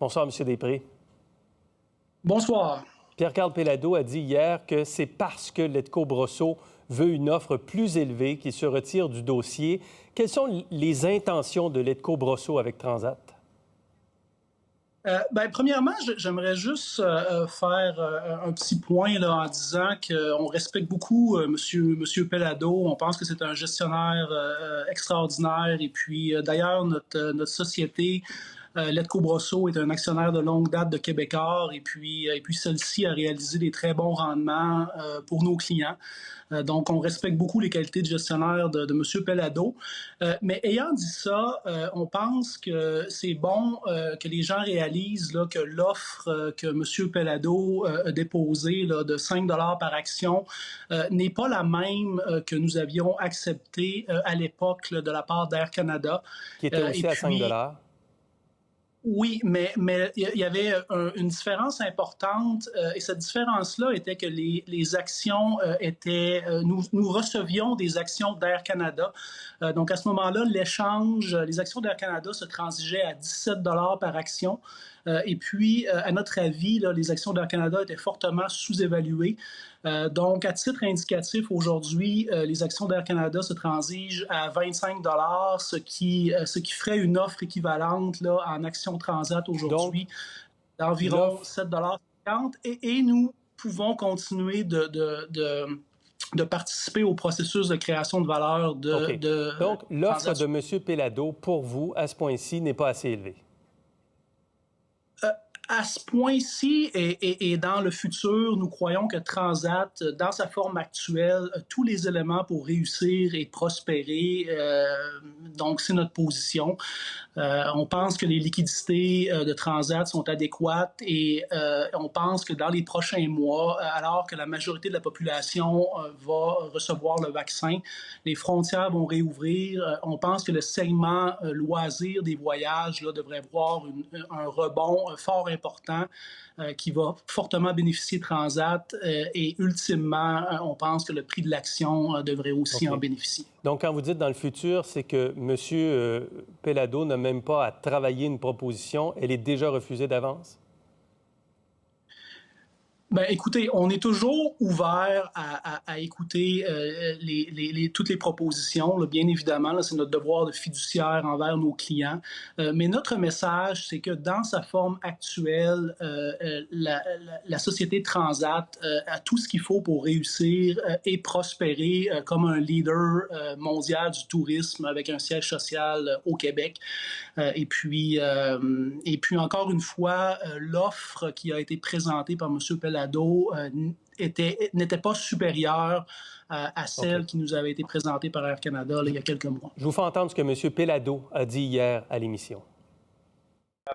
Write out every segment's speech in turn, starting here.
Bonsoir, M. Després. Bonsoir. Pierre-Carl Péladeau a dit hier que c'est parce que Letco Brosseau veut une offre plus élevée qu'il se retire du dossier. Quelles sont les intentions de Letco Brosseau avec Transat? Premièrement, j'aimerais juste faire un petit point là, en disant qu'on respecte beaucoup Monsieur Péladeau. On pense que c'est un gestionnaire extraordinaire. Et puis, d'ailleurs, notre société, Letco Brosseau, est un actionnaire de longue date de Québécois. Et puis celle-ci a réalisé des très bons rendements pour nos clients. Donc, on respecte beaucoup les qualités de gestionnaire de M. Péladeau. Mais ayant dit ça, on pense que c'est bon que les gens réalisent là, que l'offre que M. Péladeau a déposée là, de 5 $ par action n'est pas la même que nous avions acceptée à l'époque de la part d'Air Canada. Qui était aussi à 5 $. Oui, mais il y avait une différence importante et cette différence-là était que les actions étaient... nous recevions des actions d'Air Canada. Donc, à ce moment-là, l'échange, les actions d'Air Canada se transigeaient à 17 $ par action. Et puis, à notre avis, là, les actions d'Air Canada étaient fortement sous-évaluées. Donc, à titre indicatif, aujourd'hui, les actions d'Air Canada se transigent à 25 $, ce qui ferait une offre équivalente là, en actions Transat aujourd'hui d'environ 7,50 $. Et nous pouvons continuer de participer au processus de création de valeur de Donc, l'offre de M. Péladeau, pour vous, à ce point-ci, n'est pas assez élevée? À ce point-ci et dans le futur, nous croyons que Transat, dans sa forme actuelle, a tous les éléments pour réussir et prospérer. Donc, c'est notre position. On pense que les liquidités de Transat sont adéquates et on pense que dans les prochains mois, alors que la majorité de la population va recevoir le vaccin, les frontières vont réouvrir. On pense que le segment loisir des voyages là, devrait voir un rebond fort important qui va fortement bénéficier de Transat et ultimement, on pense que le prix de l'action devrait aussi en bénéficier. Donc, quand vous dites dans le futur, c'est que M. Péladeau n'a même pas à travailler une proposition, elle est déjà refusée d'avance? Écoutez, on est toujours ouvert à écouter toutes les propositions. Là, bien évidemment, là, c'est notre devoir de fiduciaire envers nos clients. Mais notre message, c'est que dans sa forme actuelle, la société Transat a tout ce qu'il faut pour réussir et prospérer comme un leader mondial du tourisme avec un siège social au Québec. Et puis, encore une fois, l'offre qui a été présentée par M. Péladeau n'était pas supérieure à celle qui nous avait été présentée par Air Canada là, il y a quelques mois. Je vous fais entendre ce que M. Péladeau a dit hier à l'émission.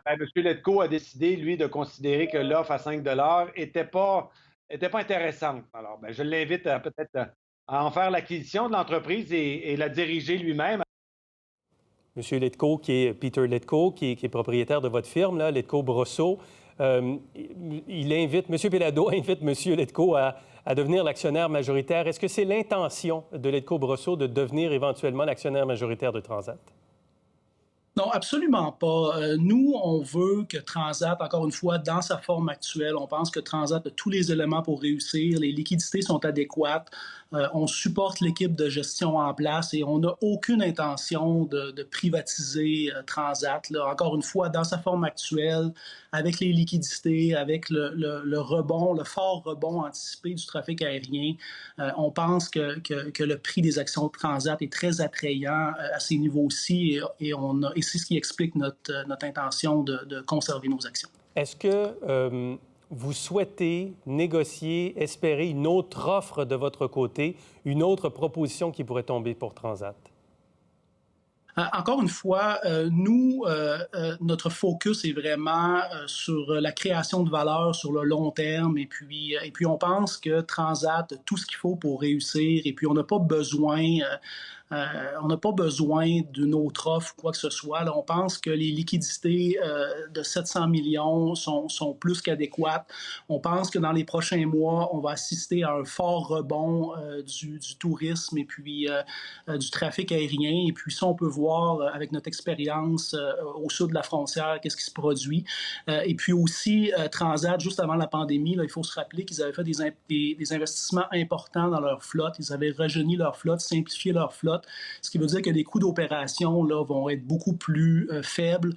M. Letco a décidé, lui, de considérer que l'offre à 5 $ était pas intéressante. Alors, je l'invite à peut-être à en faire l'acquisition de l'entreprise et la diriger lui-même. M. Letco, qui est Peter Letco, qui est propriétaire de votre firme, là, Letco Brosseau, il invite, M. Péladeau invite M. Letco à devenir l'actionnaire majoritaire. Est-ce que c'est l'intention de Letco Brosseau de devenir éventuellement l'actionnaire majoritaire de Transat? Non, absolument pas. Nous, on veut que Transat, encore une fois, dans sa forme actuelle, on pense que Transat a tous les éléments pour réussir. Les liquidités sont adéquates. On supporte l'équipe de gestion en place et on n'a aucune intention de privatiser Transat. Là. Encore une fois, dans sa forme actuelle, avec les liquidités, avec le rebond, le fort rebond anticipé du trafic aérien, on pense que le prix des actions de Transat est très attrayant à ces niveaux-ci et c'est ce qui explique notre intention de conserver nos actions. Est-ce que vous souhaitez négocier, espérer une autre offre de votre côté, une autre proposition qui pourrait tomber pour Transat? Encore une fois, nous, notre focus est vraiment sur la création de valeur sur le long terme et puis on pense que Transat a tout ce qu'il faut pour réussir et puis on n'a pas besoin On n'a pas besoin d'une autre offre ou quoi que ce soit. Là, on pense que les liquidités de 700 millions sont plus qu'adéquates. On pense que dans les prochains mois, on va assister à un fort rebond du tourisme et puis du trafic aérien. Et puis ça, on peut voir avec notre expérience au sud de la frontière, qu'est-ce qui se produit. Et puis aussi, Transat, juste avant la pandémie, là, il faut se rappeler qu'ils avaient fait des investissements importants dans leur flotte. Ils avaient rajeuni leur flotte, simplifié leur flotte, ce qui veut dire que les coûts d'opération là, vont être beaucoup plus faibles.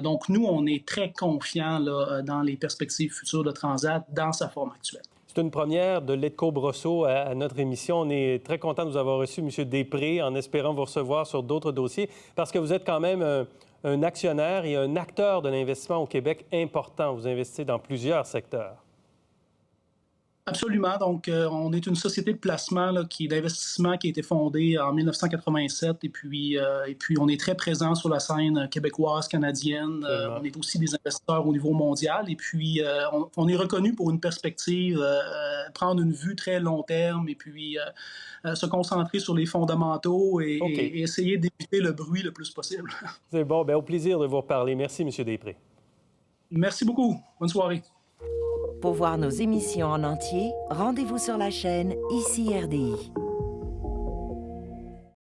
Donc, nous, on est très confiants là, dans les perspectives futures de Transat dans sa forme actuelle. C'est une première de Letco Brosso à notre émission. On est très content de vous avoir reçu, M. Després, en espérant vous recevoir sur d'autres dossiers, parce que vous êtes quand même un actionnaire et un acteur de l'investissement au Québec important. Vous investissez dans plusieurs secteurs. Absolument. Donc, on est une société de placement là, d'investissement qui a été fondée en 1987 et puis on est très présent sur la scène québécoise, canadienne. On est aussi des investisseurs au niveau mondial et puis on est reconnu pour une perspective, prendre une vue très long terme et puis se concentrer sur les fondamentaux et essayer d'éviter le bruit le plus possible. C'est bon. Bien, au plaisir de vous reparler. Merci, M. Després. Merci beaucoup. Bonne soirée. Pour voir nos émissions en entier, rendez-vous sur la chaîne ICI RDI.